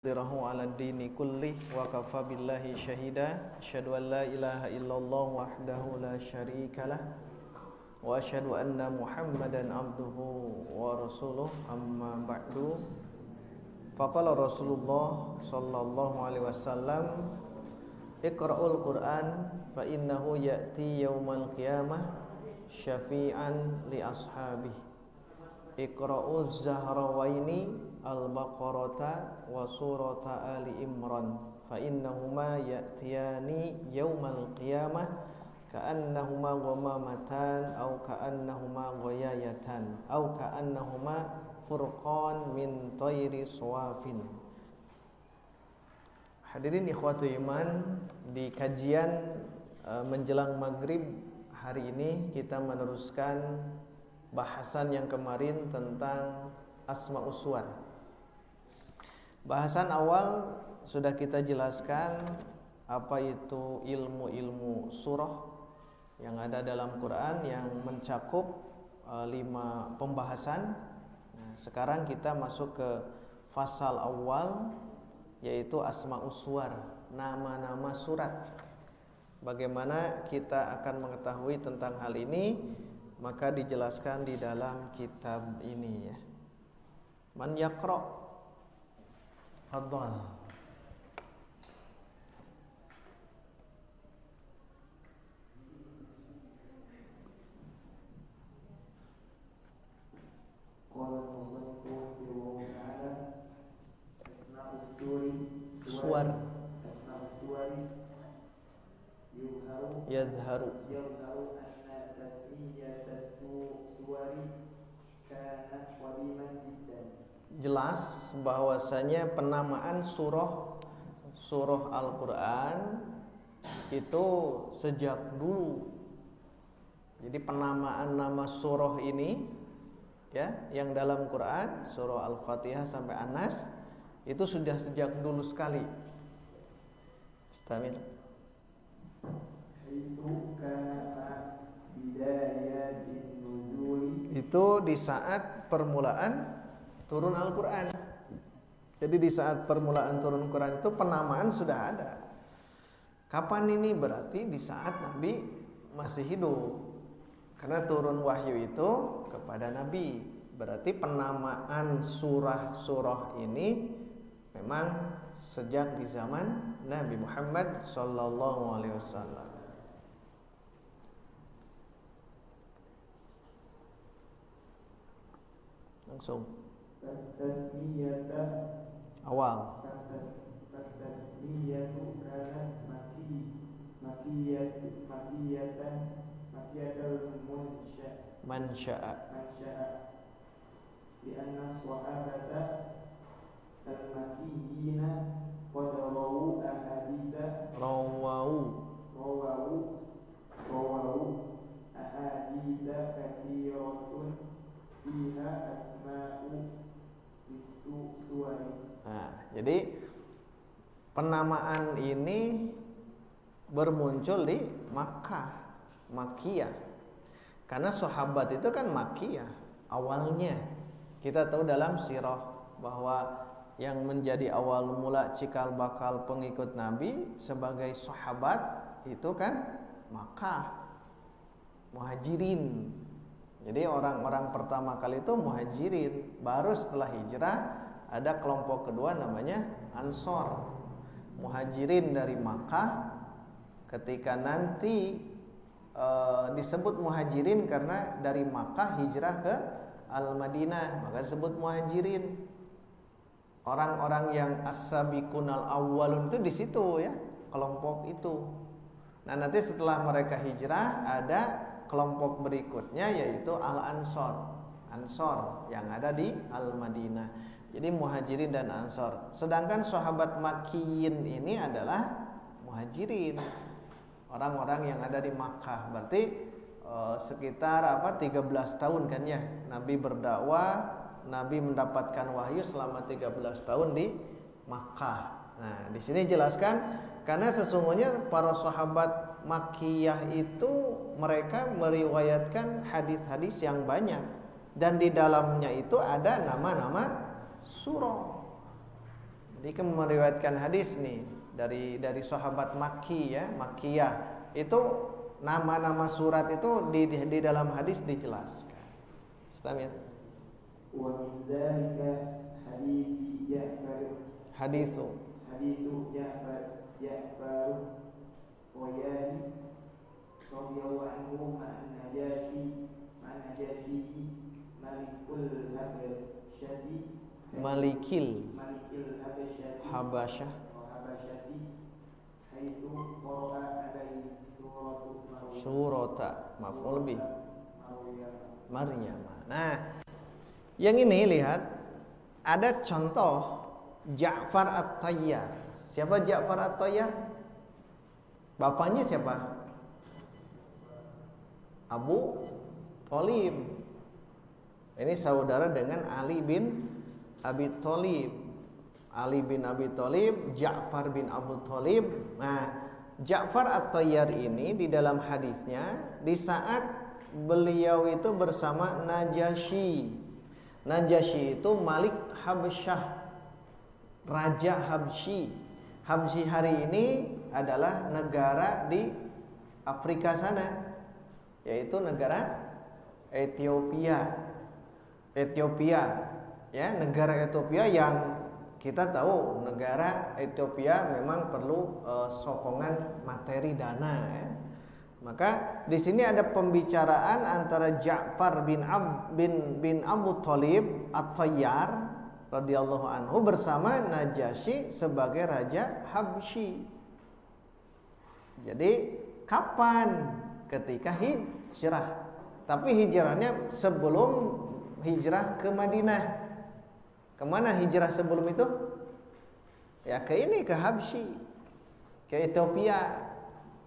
Lirahu ala dini kulli wa kafa billahi syahida asyhadu an la ilaha illallah wahdahu la syarikalah wa asyhadu anna muhammadan abduhu wa rasuluh amma ba'du. Faqala Rasulullah sallallahu alaihi wasallam iqra'ul Qur'an fa innahu ya'ti yaumal qiyamah syafi'an li ashabihi. Iqra'uz zahrawaini al-baqarata wa surata ali imran fa innahuma ya'tiyani yaumal qiyamah ka'annahuma ghamamatan aw ka'annahuma ghayayatan aw ka'annahuma furqan min tayri suwafin. Hadirin ikhwatu iman, di kajian menjelang maghrib hari ini kita meneruskan bahasan yang kemarin tentang Asma'us Suwar. Bahasan awal sudah kita jelaskan apa itu ilmu-ilmu surah yang ada dalam Quran yang mencakup 5 pembahasan. Nah, sekarang kita masuk ke fasal awal, yaitu Asma'us Suwar, nama-nama surat. Bagaimana kita akan mengetahui tentang hal ini? Maka dijelaskan di dalam kitab ini ya. Man yaqra? Fadhal. Suwar yadharu jelas bahwasanya penamaan surah Al-Quran itu sejak dulu. Jadi penamaan nama surah ini ya, yang dalam Quran surah Al-Fatihah sampai An-Nas itu sudah sejak dulu sekali. Istamil. Itu di saat permulaan turun Al-Quran. Jadi di saat permulaan turun Al-Quran itu penamaan sudah ada. Kapan ini? Berarti di saat Nabi masih hidup. Karena turun wahyu itu kepada Nabi. Berarti penamaan surah-surah ini memang sejak di zaman Nabi Muhammad sallallahu alaihi wasallam. Langsung awal. Mansya'a di anna sahabata al-makkiyina qad rawu ahaditha rawu ahaditha kathiratun fiha asma'u suwari. Nah, jadi penamaan ini bermuncul di Makkiyah. Karena sahabat itu kan Makkiyah awalnya. Kita tahu dalam sirah bahwa yang menjadi awal mula cikal bakal pengikut Nabi sebagai sahabat itu kan Makkah, Muhajirin. Jadi orang-orang pertama kali itu Muhajirin. Baru setelah hijrah ada kelompok kedua namanya Ansor. Muhajirin dari Makkah, ketika nanti disebut Muhajirin karena dari Makkah hijrah ke Al-Madinah, maka disebut Muhajirin. Orang-orang yang as-sabiqunal awwalun itu di situ ya, kelompok itu. Nah, nanti setelah mereka hijrah ada kelompok berikutnya yaitu Al-Ansor. Ansor yang ada di Al-Madinah. Jadi Muhajirin dan Ansor. Sedangkan sahabat Makkiyin ini adalah Muhajirin. Orang-orang yang ada di Makkah. Berarti sekitar 13 tahun kan ya Nabi berdakwah, Nabi mendapatkan wahyu selama 13 tahun di Makkah. Nah, di sini jelaskan karena sesungguhnya para sahabat Makkiyah itu mereka meriwayatkan hadis-hadis yang banyak dan di dalamnya itu ada nama-nama surah. Jadi kan meriwayatkan hadis nih dari sahabat Makki ya, Makkiyah. Itu nama-nama surat itu di dalam hadis dijelaskan. Istamir. Wa min dzalika hadits Ja'far. Haditsu Ja'far Wayani radhiyallahu anhu ma'an Najashi Malikil Habasyah Habasyah haitsu qara'a alaihi surata maf'ul bih Maryam. Nah, yang ini lihat ada contoh Ja'far At-Tayyar. Siapa Ja'far At-Tayyar? Bapaknya siapa? Abu Thalib. Ini saudara dengan Ali bin Abi Thalib. Ali bin Abi Thalib, Ja'far bin Abu Thalib. Nah, Ja'far At-Tayyar ini di dalam hadisnya di saat beliau itu bersama Najasyi. Najasyi itu Malik Habasyah, Raja Habsyi. Habsyi hari ini adalah negara di Afrika sana, yaitu negara Ethiopia. Ya, negara Ethiopia yang kita tahu negara Ethiopia memang perlu sokongan materi dana ya. Maka di sini ada pembicaraan antara Ja'far bin Abu Thalib At-Tayyar radhiyallahu anhu bersama Najasyi sebagai raja Habsyi. Jadi kapan? Ketika hijrah. Tapi hijrahnya sebelum hijrah ke Madinah. Kemana hijrah sebelum itu? Ya ke Habsyi, ke Ethiopia.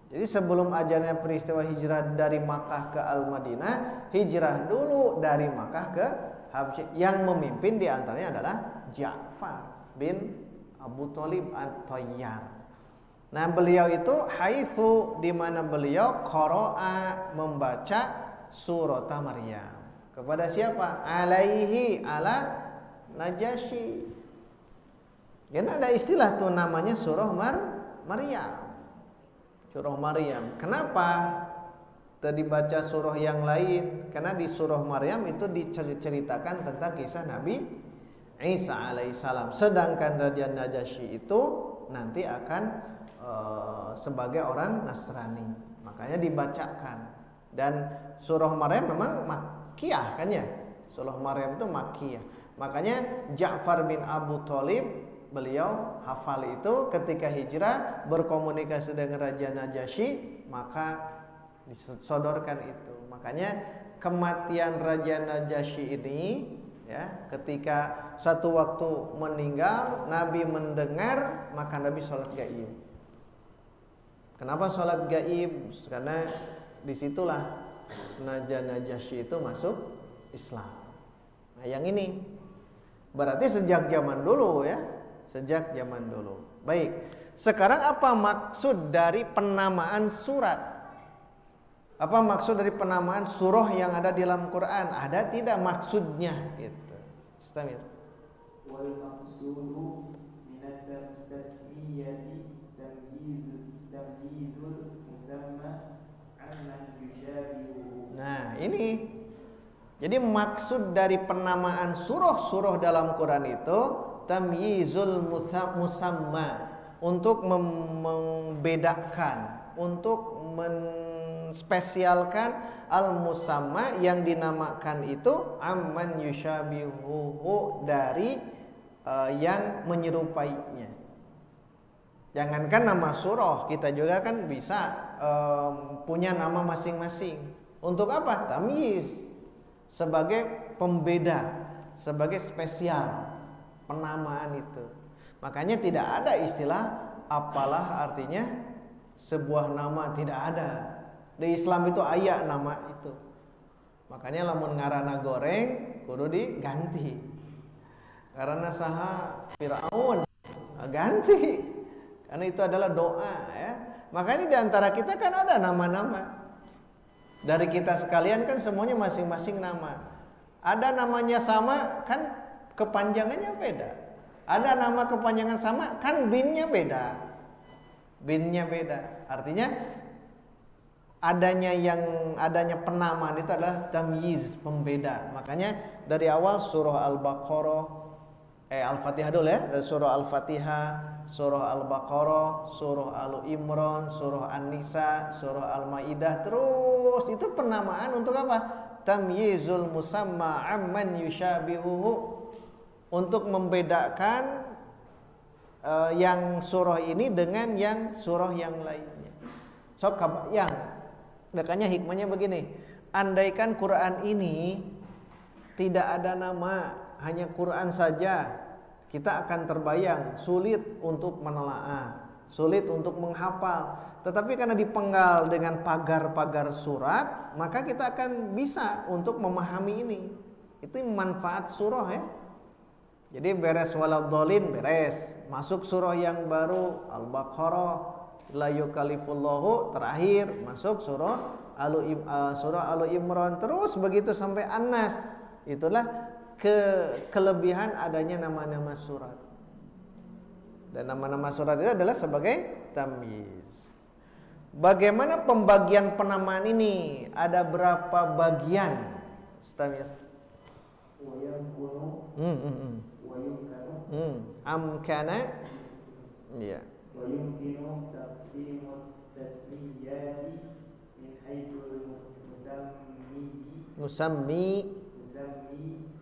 Jadi sebelum adanya peristiwa hijrah dari Makkah ke Al-Madinah, hijrah dulu dari Makkah ke Habsyi. Yang memimpin diantaranya adalah Ja'far bin Abu Thalib At-Tayyar. Nah, beliau itu haitsu di mana beliau qara'a membaca surat Maryam. Kepada siapa? Alaihi ala Najasyi. Karena ada istilah tuh namanya surah Maryam. Surah Maryam. Kenapa tadi baca surah yang lain? Karena di surah Maryam itu diceritakan tentang kisah Nabi Isa alaihissalam. Sedangkan Raja Najasyi itu nanti akan sebagai orang Nasrani. Makanya dibacakan. Dan surah Maryam memang Makkiyah kan ya? Surah Maryam itu Makkiyah. Makanya Ja'far bin Abu Thalib beliau hafal itu ketika hijrah berkomunikasi dengan Raja Najasyi, maka disodorkan itu. Makanya kematian Raja Najasyi ini ya, ketika satu waktu meninggal, Nabi mendengar, maka Nabi sholat gaib. Kenapa sholat gaib? Karena disitulah Raja Najasyi itu masuk Islam. Nah, yang ini berarti sejak zaman dulu ya. Sejak zaman dulu. Baik. Sekarang apa maksud dari penamaan surat? Apa maksud dari penamaan surah yang ada di dalam Quran? Ada tidak maksudnya? Gitu. Istamir. Wal maqsudu minat tasmiyati tamyizul musamma amman yushabihu. Nah, ini. Jadi maksud dari penamaan surah-surah dalam Quran itu tamyizul musamma, untuk membedakan, untuk menspesialkan al-musamma yang dinamakan itu amman yushabihuhu, dari yang menyerupainya. Jangankan nama surah, kita juga kan bisa punya nama masing-masing. Untuk apa? Tamyiz, sebagai pembeda, sebagai spesial penamaan itu. Makanya tidak ada istilah apalah artinya sebuah nama, tidak ada. Di Islam itu aya nama itu. Makanya lamun ngaranna goreng kudu diganti. Karena saha Firaun ganti. Karena itu adalah doa ya. Makanya di antara kita kan ada nama-nama. Dari kita sekalian kan semuanya masing-masing nama. Ada namanya sama kan kepanjangannya beda. Ada nama kepanjangan sama, kan binnya beda. Binnya beda. Artinya adanya penamaan itu adalah tamyiz, pembeda. Makanya dari awal surah Al-Baqarah, Al-Fatihah dulu ya, dari surah Al-Fatihah, surah Al-Baqarah, surah Al-Imran, surah An-Nisa, surah Al-Maidah, terus itu penamaan untuk apa? Tamyizul musamma amman yushabihuhu, untuk membedakan yang surah ini dengan yang surah yang lainnya. So yang makanya hikmahnya begini, andaikan Quran ini tidak ada nama, hanya Quran saja, kita akan terbayang sulit untuk menelaah, sulit untuk menghafal. Tetapi karena dipenggal dengan pagar-pagar surat, maka kita akan bisa untuk memahami ini. Itu manfaat surah ya. Jadi beres waladhdallin, beres. Masuk surah yang baru Al-Baqarah, la yukallifullahu, terakhir masuk surah Al-Imran, terus begitu sampai An-Nas. Itulah kelebihan adanya nama-nama surat. Dan nama-nama surat itu adalah sebagai tamyiz. Bagaimana pembagian penamaan ini? Ada berapa bagian? Istamir. Amkana. Iya. Wa yumkinu taqsimut tasmiyati min haitsul musammi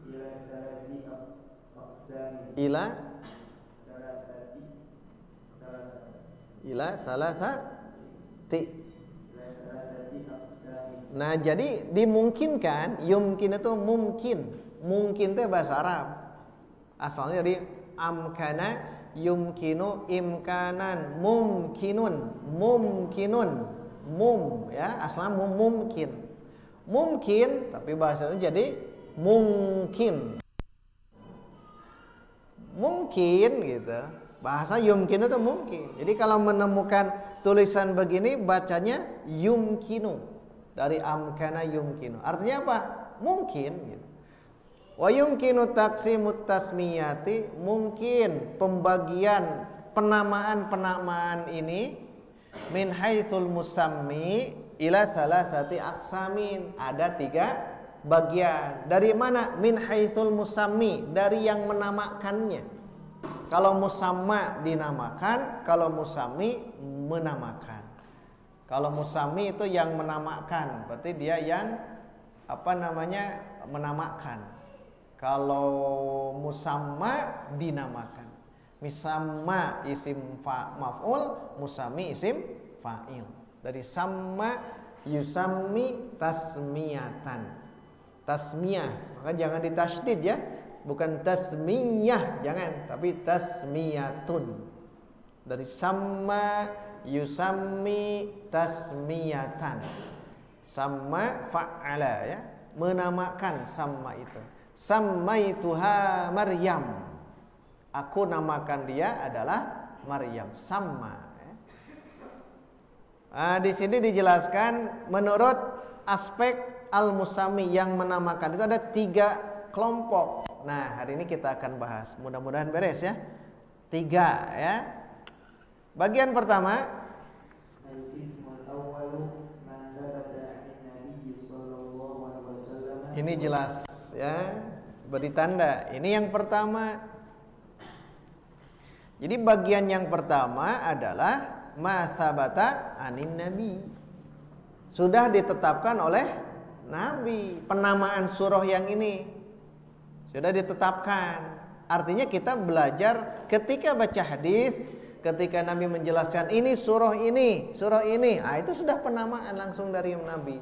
ila thalathi aqsam. Ila salasati. Nah, jadi dimungkinkan, yumkin itu mungkin. Mungkin itu bahasa Arab. Asalnya dari amkana yumkinu imkanan, mumkinun, ya, asalnya mungkin. Mungkin, tapi bahasanya jadi mungkin. Mungkin gitu. Bahasa yumkin itu mungkin. Jadi kalau menemukan tulisan begini bacanya yumkinu, dari amkana yumkinu. Artinya apa? Mungkin gitu. Wa yumkinu taqsimut tasmiyati, mungkin pembagian penamaan ini min haitsul musammi ila salasati aqsamin. Ada 3 bagian. Dari mana? Min haitsul musammi, dari yang menamakannya. Kalau musamma dinamakan, kalau musammi menamakan. Kalau musammi itu yang menamakan, berarti dia yang menamakan. Kalau musamma dinamakan. Misamma isim maf'ul, musammi isim fa'il. Dari samma yusammi tasmiyatan. Tasmiyah, maka jangan ditasydid ya. Bukan tasmiyah, jangan, tapi tasmiyatun. Dari sama yusammi tasmiyatan. Sama fa'ala ya, menamakan sama itu. Sammaituha Maryam. Aku namakan dia adalah Maryam. Sama ya. Nah, di sini dijelaskan menurut aspek al-musammi, yang menamakan itu ada 3 kelompok. Nah, hari ini kita akan bahas. Mudah-mudahan beres ya. 3 ya. Bagian pertama, ini jelas ya, beri tanda. Ini yang pertama. Jadi bagian yang pertama adalah ma sabata anin nabi. Sudah ditetapkan oleh Nabi penamaan surah yang ini. Sudah ditetapkan. Artinya kita belajar ketika baca hadis, ketika Nabi menjelaskan ini surah ini, itu sudah penamaan langsung dari Nabi.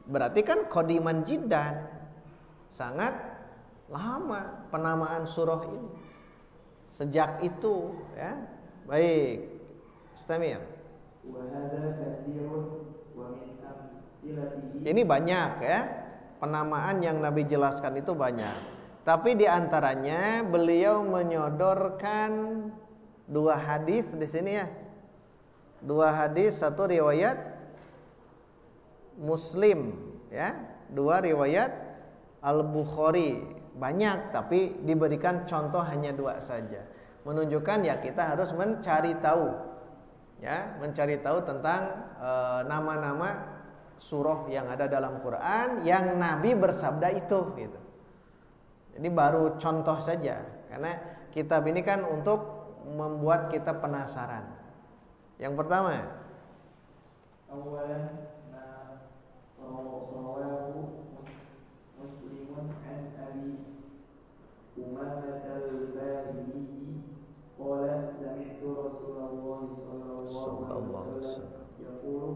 Berarti kan qadiman jiddan, sangat lama penamaan surah ini. Sejak itu ya. Baik. Istamir. Ini banyak ya. Penamaan yang Nabi jelaskan itu banyak. Tapi diantaranya beliau menyodorkan 2 hadis di sini ya. 2 hadis, 1 riwayat Muslim ya, 2 riwayat Al-Bukhari. banyak, tapi diberikan contoh hanya 2 saja. Menunjukkan ya kita harus mencari tahu, ya, mencari tahu tentang nama-nama surah yang ada dalam Quran yang Nabi bersabda itu, gitu. Jadi baru contoh saja, karena kitab ini kan untuk membuat kita penasaran. Yang pertama, awalan ma rawahu Muslimun an Abi Umamah al-Bahili qala sami'tu Rasulullah sallallahu alaihi wasallam yaqulu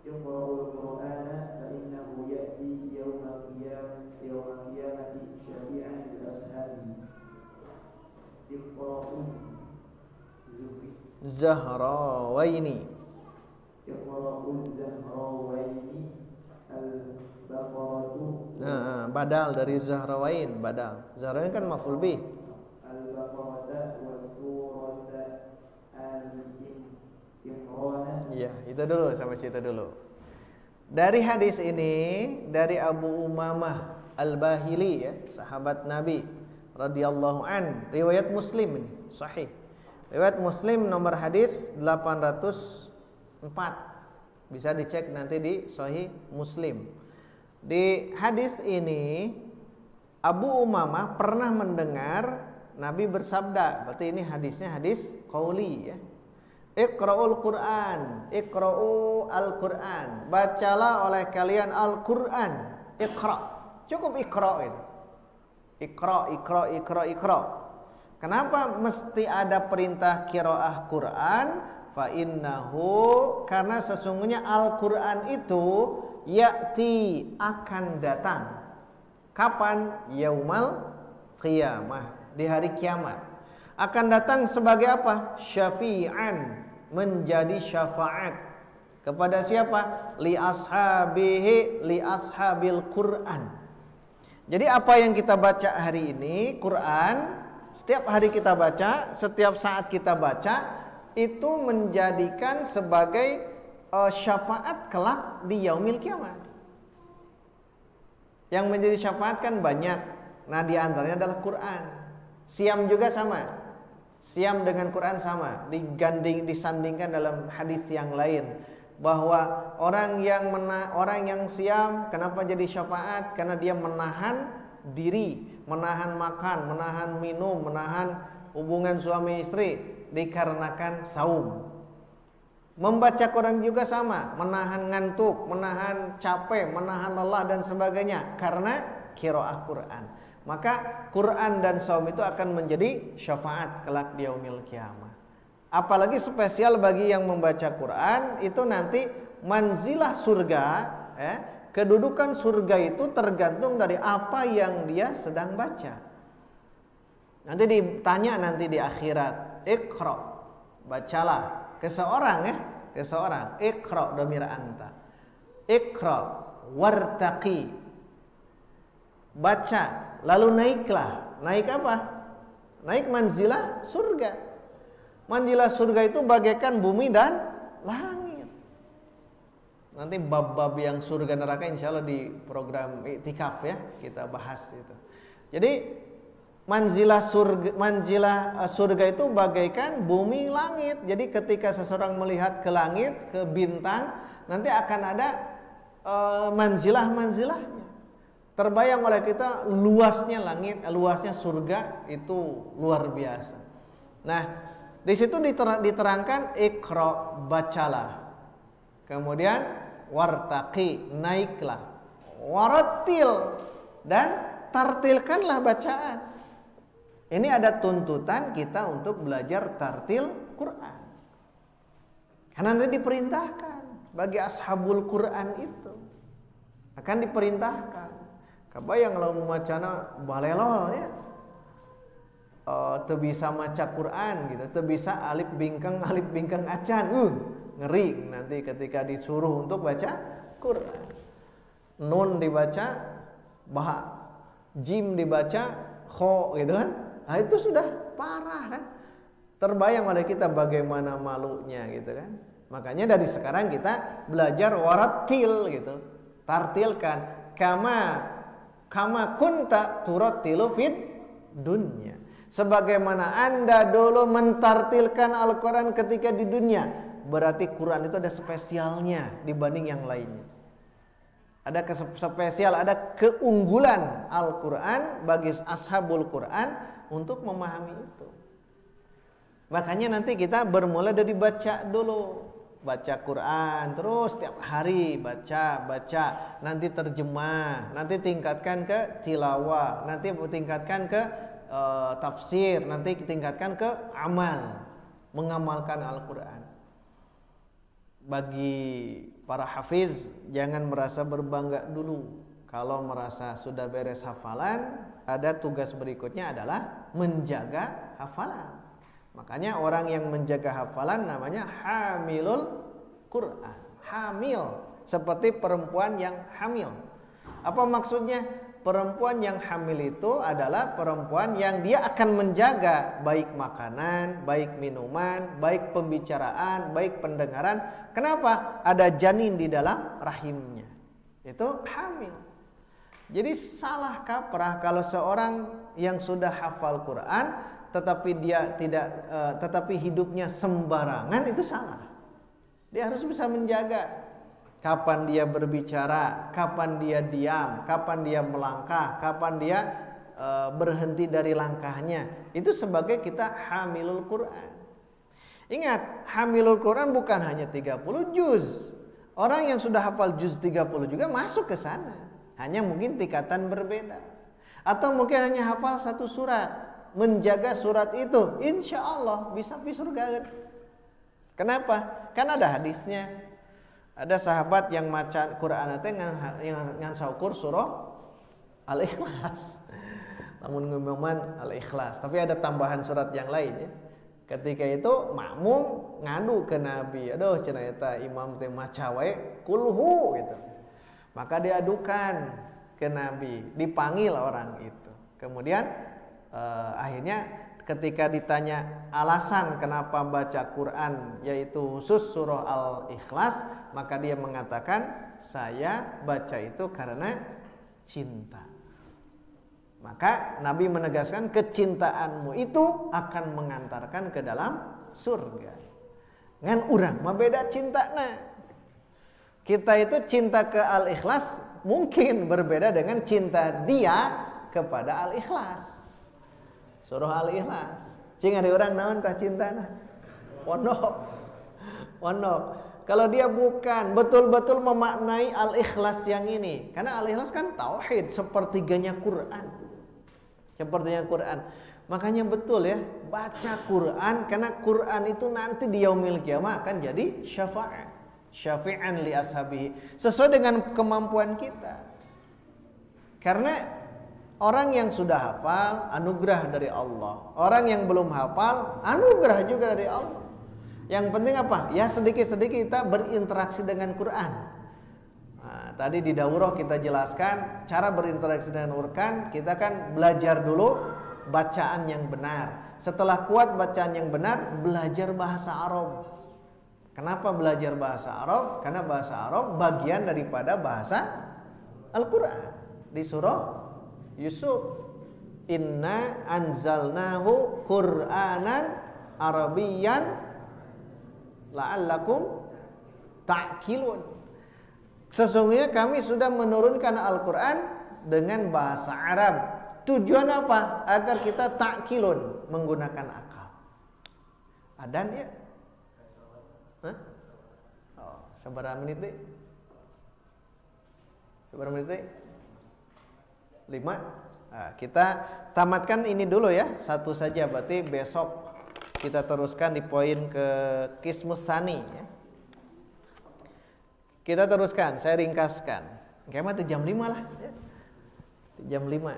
iqra'ul Qur'ana fa innahu ya'ti yawmal qiyamati syafi'an lil ashabi. Iqra'u Zahrawaini. Iqra'u Zahrawaini al-Baqaratu. Badal dari Zahrawain, badal. Zahrawain kan maf'ul bih. Al-Baqarata wa surata Al-Imran. Iya, itu dulu, sampai situ dulu. Dari hadis ini dari Abu Umamah Al-Bahili, ya, sahabat Nabi radhiyallahu an, riwayat Muslim ini, sahih. Riwayat Muslim nomor hadis 804. Bisa dicek nanti di Sahih Muslim. Di hadis ini Abu Umamah pernah mendengar Nabi bersabda, berarti ini hadisnya hadis qauli, ya. Iqra'ul Qur'an, iqra'u al-Qur'an. Bacalah oleh kalian Al-Qur'an. Iqra'. Cukup iqra' itu. Iqra'. Kenapa mesti ada perintah qiraah Quran? Fa innahu, karena sesungguhnya Al-Qur'an itu ya'ti, akan datang. Kapan? Yaumal qiyamah, di hari kiamat. Akan datang sebagai apa? Syafi'an, menjadi syafaat. Kepada siapa? Li ashabihi, li ashabil Qur'an. Jadi apa yang kita baca hari ini, Quran, setiap hari kita baca, setiap saat kita baca, itu menjadikan sebagai syafaat kelak di yaumil kiamat. Yang menjadi syafaat kan banyak. Nah, di antaranya adalah Quran. Siam juga sama. Siam dengan Quran sama, disandingkan dalam hadis yang lain bahwa orang yang siam kenapa jadi syafaat? Karena dia menahan diri, menahan makan, menahan minum, menahan hubungan suami istri dikarenakan saum. Membaca Quran juga sama, menahan ngantuk, menahan capek, menahan lelah dan sebagainya karena qiraah Quran. Maka Quran dan saum itu akan menjadi syafaat kelak di yaumil kiamah. Apalagi spesial bagi yang membaca Quran, itu nanti manzilah surga, kedudukan surga itu tergantung dari apa yang dia sedang baca. Nanti ditanya nanti di akhirat, Iqra, bacalah ke seorang, Iqra dhamir anta. Iqra wartaqi, baca, lalu naiklah. Naik apa? Naik manzilah surga. Manzilah surga itu bagaikan bumi dan langit. Nanti bab-bab yang surga neraka insya Allah di program Iktikaf, ya, kita bahas itu. Jadi manzilah surga itu bagaikan bumi langit. Jadi ketika seseorang melihat ke langit, ke bintang, nanti akan ada manzilah-manzilahnya. Terbayang oleh kita luasnya langit, luasnya surga itu luar biasa. Nah, di situ diterangkan Iqra, bacalah. Kemudian wartaqi, naiklah. Warattil, dan tartilkanlah bacaan. Ini ada tuntutan kita untuk belajar tartil Quran. Karena nanti diperintahkan bagi ashabul Quran itu akan diperintahkan. Kabayang kalau macana balelol, ya, teu bisa maca Quran gitu, teu bisa alif bingkang acan, ngeri nanti ketika disuruh untuk baca Quran. Nun dibaca ba, jim dibaca kho, gitu kan. Nah, itu sudah parah kan. Terbayang oleh kita bagaimana malunya gitu kan. Makanya dari sekarang kita belajar warattil gitu. Tartilkan kama kama kunta turattilu fid dunya. Sebagaimana Anda dulu mentartilkan Al-Quran ketika di dunia, berarti Quran itu ada spesialnya dibanding yang lainnya. Ada spesial, ada keunggulan Al-Quran bagi ashabul Quran untuk memahami itu. Makanya nanti kita bermula dari baca dulu. Baca Quran, terus setiap hari baca, nanti terjemah, nanti tingkatkan ke tilawah, nanti tingkatkan ke tafsir, nanti tingkatkan ke amal, mengamalkan Al-Quran. Bagi para hafiz, jangan merasa berbangga dulu. Kalau merasa sudah beres hafalan, ada tugas berikutnya adalah menjaga hafalan. Makanya orang yang menjaga hafalan namanya hamilul Quran. Hamil, seperti perempuan yang hamil. Apa maksudnya? Perempuan yang hamil itu adalah perempuan yang dia akan menjaga baik makanan, baik minuman, baik pembicaraan, baik pendengaran. Kenapa? Ada janin di dalam rahimnya. Itu hamil. Jadi salah kaprah kalau seorang yang sudah hafal Quran tetapi dia tetapi hidupnya sembarangan, itu salah. Dia harus bisa menjaga kapan dia berbicara, kapan dia diam, kapan dia melangkah, kapan dia berhenti dari langkahnya. Itu sebagai kita hamilul Quran. Ingat, hamilul Quran bukan hanya 30 juz. Orang yang sudah hafal juz 30 juga masuk ke sana. Hanya mungkin tingkatan berbeda. Atau mungkin hanya hafal satu surat. Menjaga surat itu, insya Allah bisa pergi surga. Kenapa? Kan ada hadisnya. Ada sahabat yang maca Quran itu yang saukur surah Al-Ikhlas. Namun ngumuman Al-Ikhlas, tapi ada tambahan surat yang lain ya. Ketika itu makmum ngadu ke Nabi, aduh cenah imam teh maca wae kulhu gitu. Maka diadukan ke Nabi, dipanggil orang itu. Kemudian akhirnya ketika ditanya alasan kenapa baca Quran yaitu khusus surah Al-Ikhlas, maka dia mengatakan saya baca itu karena cinta. Maka Nabi menegaskan kecintaanmu itu akan mengantarkan ke dalam surga. Ngan urang mah beda cintana. Kita itu cinta ke Al-Ikhlas mungkin berbeda dengan cinta dia kepada Al-Ikhlas. Surah Al-Ikhlas. Cing ada orang naon tah cintana? Pondok. Kalau dia bukan betul-betul memaknai Al-Ikhlas yang ini, karena Al-Ikhlas kan tauhid, sepertiganya Quran. Sepertinya Quran. Makanya betul ya, baca Quran karena Quran itu nanti di yaumil kiamah akan jadi syafi'an li ashabihi, sesuai dengan kemampuan kita. Karena orang yang sudah hafal, anugerah dari Allah. Orang yang belum hafal, anugerah juga dari Allah. Yang penting apa? Ya sedikit-sedikit kita berinteraksi dengan Quran. Nah, tadi di daurah kita jelaskan cara berinteraksi dengan Quran. Kita kan belajar dulu bacaan yang benar. Setelah kuat bacaan yang benar, belajar bahasa Arab. Kenapa belajar bahasa Arab? Karena bahasa Arab bagian daripada bahasa Al-Quran. Di surah Yusuf, inna anzalnahu Qur'anan Arabiyyan la'allakum ta'qilun. Sesungguhnya kami sudah menurunkan Al-Quran dengan bahasa Arab. Tujuan apa? Agar kita ta'qilun, menggunakan akal. Adan ya? Oh, seberapa menit deh? 5. Nah, kita tamatkan ini dulu ya, satu saja, berarti besok kita teruskan di poin ke Qismus Tsani ya. Kita teruskan, saya ringkaskan. Kayaknya jam 5 lah ya. Jam 5.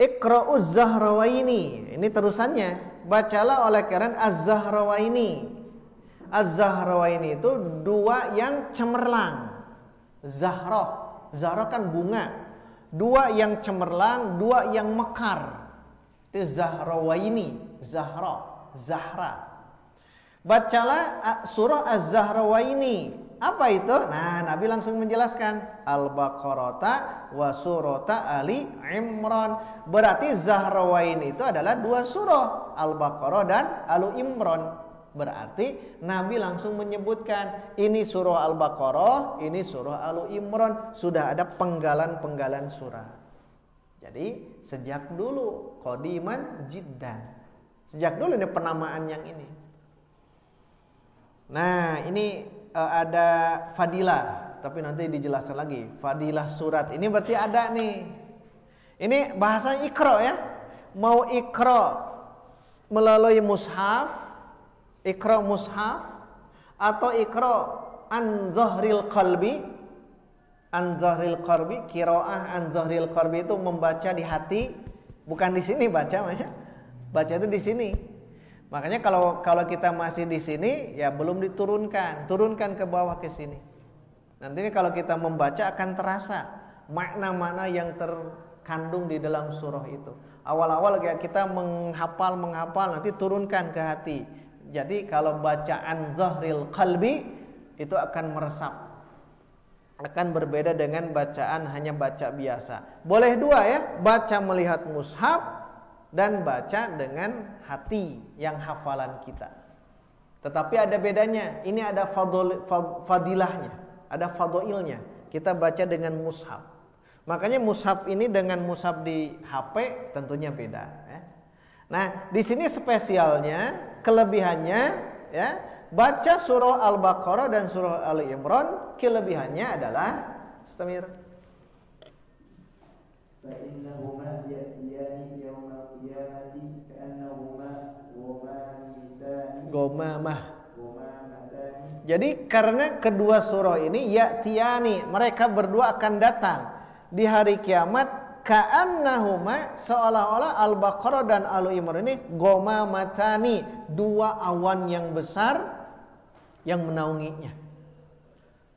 Iqra'uz Zahrawaini. Ini terusannya. Bacalah oleh kalian Az-Zahrawaini. Az-Zahrawaini itu dua yang cemerlang. Zahra kan bunga. Dua yang cemerlang, dua yang mekar. Itu Zahrawaini, Zahra. Bacalah surah Az-Zahrawaini. Apa itu? Nah, Nabi langsung menjelaskan Al-Baqarah wa surata Ali Imran. Berarti Zahrawain itu adalah dua surah, Al-Baqarah dan Ali Imran. Berarti Nabi langsung menyebutkan ini surah Al-Baqarah, ini surah Ali Imran. Sudah ada penggalan-penggalan surah. Jadi sejak dulu qadiman jiddan. Sejak dulu ini penamaan yang ini. Nah, ini ada fadilah, tapi nanti dijelaskan lagi. Fadilah surat ini berarti ada nih. Ini bahasa Iqra ya. Mau Iqra melalui mushaf, Iqra mushaf, atau Iqra an zahril qalbi. An zahril qalbi, qiraah an zahril qalbi itu membaca di hati, bukan di sini baca ya. Baca itu di sini. Makanya kalau kita masih di sini ya belum diturunkan, turunkan ke bawah ke sini. Nanti kalau kita membaca akan terasa makna-makna yang terkandung di dalam surah itu. Awal-awal kayak kita menghafal, nanti turunkan ke hati. Jadi kalau bacaan zahril qalbi itu akan meresap. Akan berbeda dengan bacaan hanya baca biasa. Boleh dua ya, baca melihat mushaf dan baca dengan hati yang hafalan kita. Tetapi ada bedanya. Ini ada fadilahnya, ada fadilnya. Kita baca dengan mushaf. Makanya mushaf ini dengan mushaf di HP tentunya beda. Ya. Nah, di sini spesialnya, kelebihannya, ya, baca surah Al-Baqarah dan surah Ali Imran, kelebihannya adalah istamir. فإنهما يأتيان يوم القيامة كأنهما Gomamah. Jadi karena kedua surah ini ya'tiyani, mereka berdua akan datang di hari kiamat ka'annahuma, seolah-olah Al-Baqarah dan Ali Imran ini gomamatani, dua awan yang besar yang menaunginya.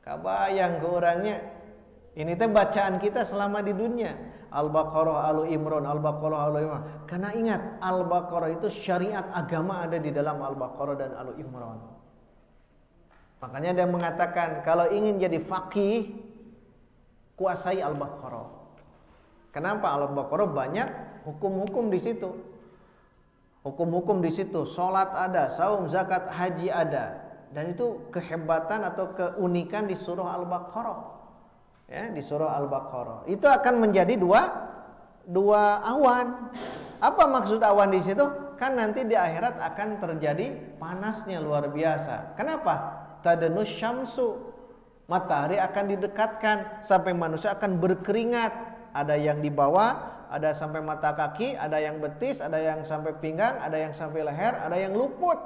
Kabayang ke orangnya. Ini teh bacaan kita selama di dunia. Al-Baqarah, Ali Imran, Al-Baqarah, Ali Imran. Karena ingat, Al-Baqarah itu syariat agama ada di dalam Al-Baqarah dan Ali Imran. Makanya ada yang mengatakan kalau ingin jadi faqih, kuasai Al-Baqarah. Kenapa? Al-Baqarah banyak hukum-hukum di situ. Hukum-hukum di situ, salat ada, saum, zakat, haji ada. Dan itu kehebatan atau keunikan di surah Al-Baqarah. Ya, di surah Al-Baqarah. Itu akan menjadi dua awan. Apa maksud awan di situ? Kan nanti di akhirat akan terjadi panasnya luar biasa. Kenapa? Tadanus syamsu. Matahari akan didekatkan sampai manusia akan berkeringat. Ada yang di bawah, ada sampai mata kaki, ada yang betis, ada yang sampai pinggang, ada yang sampai leher, ada yang luput.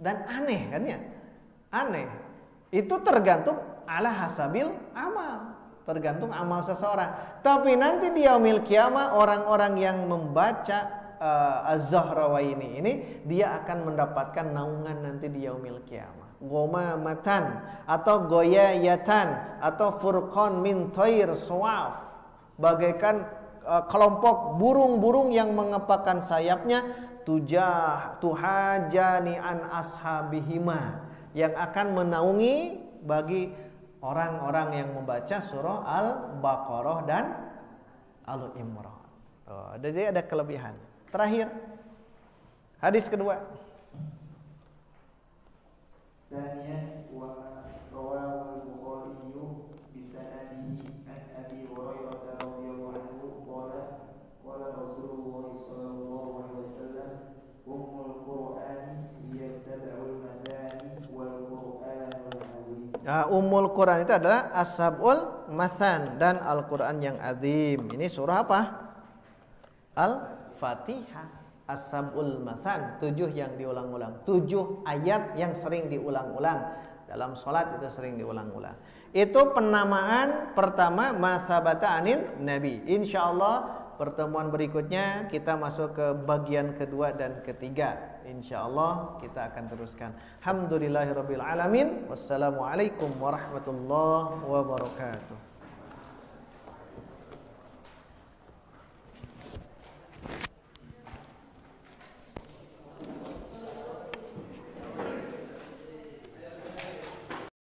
Dan aneh kan ya? Aneh. Itu tergantung ala hasabil amal, tergantung amal seseorang. Tapi nanti di yaumil qiyamah orang-orang yang membaca Az-Zahrawaini ini dia akan mendapatkan naungan nanti di yaumil qiyamah. Gomamatan atau goyayatan atau furqan min thair suwaf, bagaikan kelompok burung-burung yang mengepakkan sayapnya tuhajani an ashabihima, yang akan menaungi bagi orang-orang yang membaca surah Al-Baqarah dan Ali Imran. Jadi ada kelebihan. Terakhir, hadis kedua. ثانيا وما رواه البخاري بسنده عن أبي هريرة رضي الله عنه قال قال رسول الله صلى الله عليه وسلم أم القرآن هي السبع المثاني والقرآن العظيم. Ummul Quran itu adalah As-Sab'ul Mathan dan Al-Quran yang azim. Ini surah apa? Al-Fatihah. As-Sab'ul Mathan, 7 yang diulang-ulang, 7 ayat yang sering diulang-ulang. Dalam sholat itu sering diulang-ulang. Itu penamaan pertama masabata anil Nabi. Insyaallah pertemuan berikutnya kita masuk ke bagian kedua dan ketiga. Insyaallah kita akan teruskan. Alhamdulillahirabbil alamin. Wassalamualaikum warahmatullahi wabarakatuh.